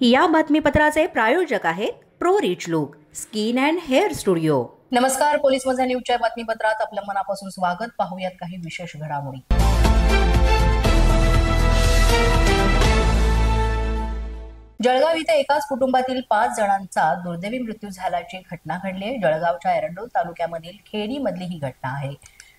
या बातमीपत्राचे प्रायोजक आहेत pro rich look skin and hair studio. नमस्कार, पोलीस माझा न्यूजच्या बातमीपत्रात आपलं मनापासून स्वागत। पाहूयात काही विशेष घडामोडी। जळगाव इथे एकाच कुटुंबातील 5 जणांचा दुर्दैवी मृत्यू झाल्याची घटना घडली आहे। जळगावच्या एरंडोल तालुक्यामधील खेडी मधली ही घटना आहे।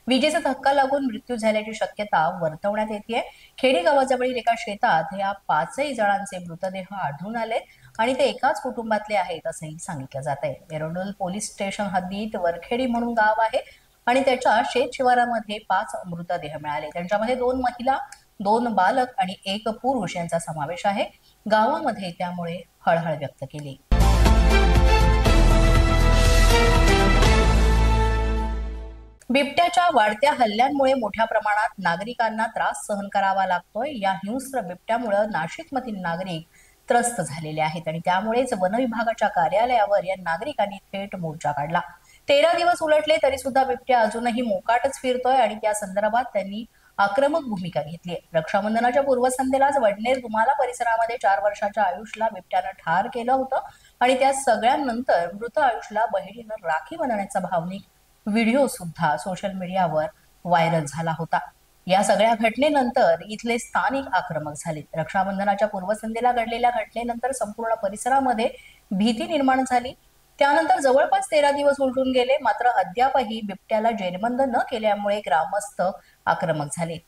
विजेचा धक्का लागून मृत्यू झाल्याची शक्यता वर्तवण्यात येते। खेडी गावाजवळील एका शेतात या 5 जणांचे मृतदेह आढळून आले आणि ते एकाच कुटुंबातले आहेत असंही सांगितलं जात आहे। एरंडोल पोलीस स्टेशन हद्दीत वरखेडी म्हणून गाव आहे आणि त्याच्या शेत शिवारामध्ये 5 मृतदेह मिळाले। त्यांच्यामध्ये 2 महिला, 2 बालक आणि 1 पुरुष यांचा समावेश आहे। गावामध्ये त्यामुळे हळहळ व्यक्त केली। बिबट्याच्या वाढत्या हल्ल्यांमुळे मोठ्या प्रमाणात नागरिकांना त्रास सहन करावा लागतोय। या हिंस्र बिबट्यामुळे नाशिकमधील नागरिक त्रस्त झालेले आहेत आणि त्यामुळेच वन विभागाच्या कार्यालयावर या नागरिकांनी थेट मोर्चा काढला। 13 दिवस उलटले तरी सुद्धा बिबट्या अजूनही मोकाटच फिरतोय आणि त्या संदर्भात त्यांनी आक्रमक भूमिका घेतली आहे। रक्षाबंधनाच्या पूर्वसंध्येलाच वडनेर दुमाला परिसरामध्ये 4 वर्षाच्या आयुषला बिबट्यानं ठार केलं होतं आणि त्या सगळ्यांनंतर मृत आयुषला बहिणीनं राखी बांधण्याचा भावनिक व्हिडिओ सुद्धा सोशल मीडियावर व्हायरल झाला होता। या सगळ्या घटनेनंतर इथले स्थानिक आक्रमक झाले। रक्षाबंधनाच्या पूर्वसंध्येला घडलेल्या घटनेनंतर संपूर्ण परिसरामध्ये भीती निर्माण झाली। त्यानंतर जवळपास 13 दिवस उलटून गेले, मात्र अद्यापही बिबट्याला जेरबंद न केल्यामुळे ग्रामस्थ आक्रमक झाले।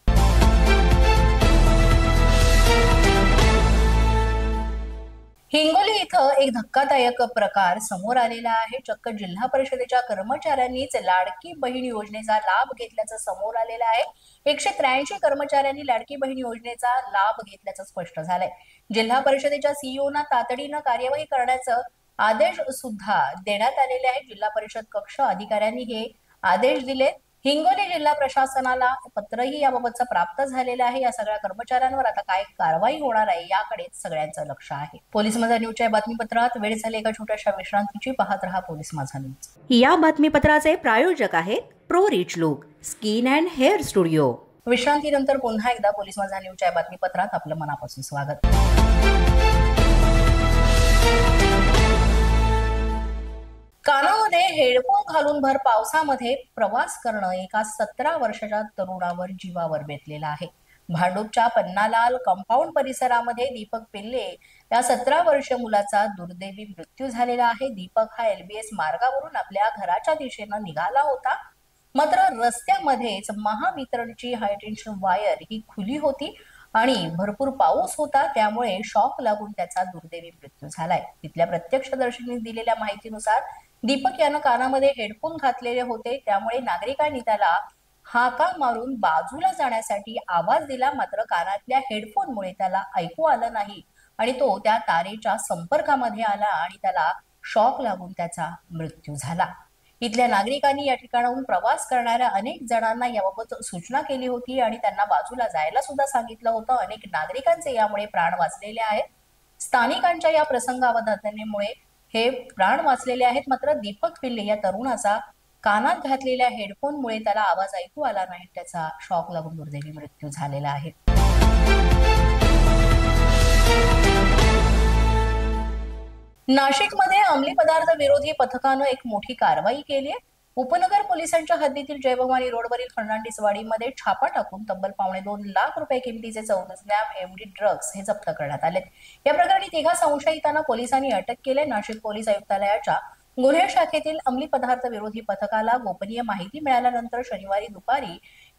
हिंगोली इथं एक धक्कादायक प्रकार समोर आलेला आहे। चक्क जिल्हा परिषदेच्या कर्मचाऱ्यांनीच लाडकी बहीण योजनेचा लाभ घेतल्याचं समोर आलेलं आहे। 183 कर्मचाऱ्यांनी लाडकी बहीण योजनेचा लाभ घेतल्याचं स्पष्ट झालंय। जिल्हा परिषदेच्या सीईओना तातडीनं कार्यवाही करण्याचं आदेश सुद्धा देण्यात आलेले आहेत। जिल्हा परिषद कक्ष अधिकाऱ्यांनी हे आदेश दिले। हिंगोली जिल्हा प्रशासनाला पत्रही याबाबतचं प्राप्त झालेलं आहे। या सगळ्या कर्मचाऱ्यांवर आता काय कारवाई होणार आहे याकडे सगळ्यांचं लक्ष आहे। पोलीस माझा न्यूजच्या बातमीपत्रात वेळ झाली एका छोट्याशा विश्रांतीची। पाहत रहा पोलीस माझा न्यूज। या बातमीपत्राचे प्रायोजक आहेत pro rich look skin and hair studio. विश्रांतीनंतर पुन्हा एकदा पोलीस माझा न्यूजच्या बातमीपत्रात आपलं मनापासून स्वागत। कानामध्ये हेडफोन घालून भर पावसामध्ये प्रवास करणं एका 17 वर्षाच्या तरुणावर जीवावर बेतलेला आहे। भांडूपच्या पन्नालाल कंपाऊंड परिसरामध्ये दीपक पिल्ले या 17 वर्षीय मुलाचा दुर्दैवी मृत्यू झालेला आहे। दीपक हा LBS मार्गावरून आपल्या घराच्या दिशेनं निघाला होता, मात्र रस्त्यामध्येच महावितरणची हाय टेन्शन वायर ही खुली होती आणि भरपूर पाऊस होता, त्यामुळे शॉक लागून त्याचा दुर्दैवी मृत्यू झालाय। तिथल्या प्रत्यक्षदर्शींनी दिलेल्या माहितीनुसार दीपक यानं कानामध्ये हेडफोन घातलेले होते, त्यामुळे नागरिकांनी त्याला हाका मारून बाजूला जाण्यासाठी आवाज दिला, मात्र कानातल्या हेडफोनमुळे त्याला ऐकू आलं नाही आणि तो त्या तारेच्या संपर्कामध्ये आला आणि त्याला शॉक लागून त्याचा मृत्यू झाला। इथल्या नागरिकांनी या ठिकाणाहून प्रवास करणाऱ्या अनेक जणांना याबाबत सूचना केली होती आणि त्यांना बाजूला जायला सुद्धा सांगितलं होतं। अनेक नागरिकांचे यामुळे प्राण वाचलेले आहेत। स्थानिकांच्या या प्रसंगावधानतेमुळे हे प्राण वाचलेले आहेत, मात्र दीपक पिल्ले या तरुणाचा कानात घातलेल्या हेडफोनमुळे त्याला आवाज ऐकू आला नाही, त्याचा शॉक लागून दुर्दैवी मृत्यू झालेला आहे। नाशिकमध्ये अंमली पदार्थ विरोधी पथकानं एक मोठी कारवाई केली आहे। उपनगर पोलिसांच्या हद्दीतील जयभवानी रोडवरील फर्नांडिसवाडीमध्ये छापा टाकून तब्बल $2.25 लाख किमतीचे 34 ग्रॅम MD ड्रग्ज हे जप्त करण्यात आले। या प्रकरणी 3 संशयितांना पोलिसांनी अटक केली। नाशिक पोलीस आयुक्तालयाच्या गुन्हे शाखेतील अंमली पदार्थ विरोधी पथकाला गोपनीय माहिती मिळाल्यानंतर शनिवारी दुपारी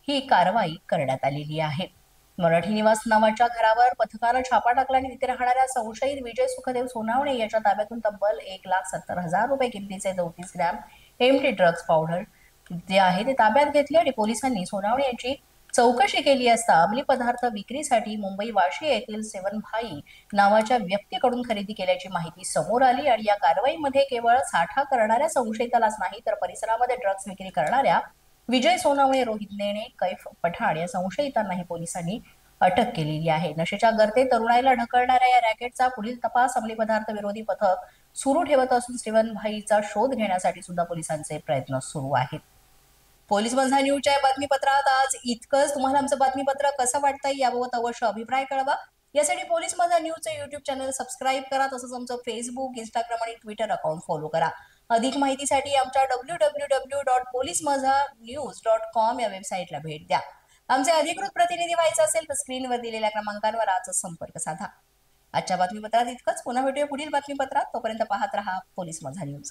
ही कारवाई करण्यात आलेली आहे। मराठी निवास नावाच्या घरावर पथकानं छापा टाकला आणि तिथे राहणाऱ्या संशयित विजय सुखदेव सोनावणे याच्या ताब्यातून तब्बल $1,70,000 किमतीचे 34 ग्रॅम MD ड्रग्ज पावडर जे आहे ते ताब्यात घेतले आणि पोलिसांनी सोनावणे यांची चौकशी केली असता अंमली पदार्थ विक्रीसाठी मुंबई वाशी येथील सेवन भाई नावाच्या व्यक्तीकडून खरेदी केल्याची माहिती समोर आली आणि या कारवाईमध्ये केवळ साठा करणाऱ्या संशयितालाच नाही तर परिसरामध्ये ड्रग्ज विक्री करणाऱ्या विजय सोनावणे, रोहित नेने, कैफ पठाण या संशयितांनाही पोलिसांनी अटक केलेली आहे। नशेच्या गर्तेत तरुणाईला ढकलणाऱ्या या रॅकेटचा पुढील तपास अंमली पदार्थ विरोधी पथक सुरू ठेवत असून सेवन भाईचा शोध घेण्यासाठी सुद्धा पोलिसांचे प्रयत्न सुरू आहेत। पोलीस माझा न्यूजच्या बातमीपत्रात आज इतकंच। तुम्हाला आमचं बातमीपत्र कसं वाटतंय याबाबत अवश्य अभिप्राय कळवा। यासाठी पोलीस माझा न्यूजचं युट्यूब चॅनल सबस्क्राईब करा. तसंच आमचं फेसबुक, इंस्टाग्राम आणि ट्विटर अकाउंट फॉलो करा. अधिक माहितीसाठी आमच्या www.policemazanews.com या वेबसाईटला भेट द्या. आमचे अधिकृत प्रतिनिधी व्हायचे असेल तर स्क्रीनवर दिलेल्या क्रमांकांवर आजच संपर्क साधा. आजच्या बातमीपत्रात इतकंच. पुन्हा भेटूया पुढील बातमीपत्रात. तोपर्यंत पाहत रहा पोलीस माझा न्यूज.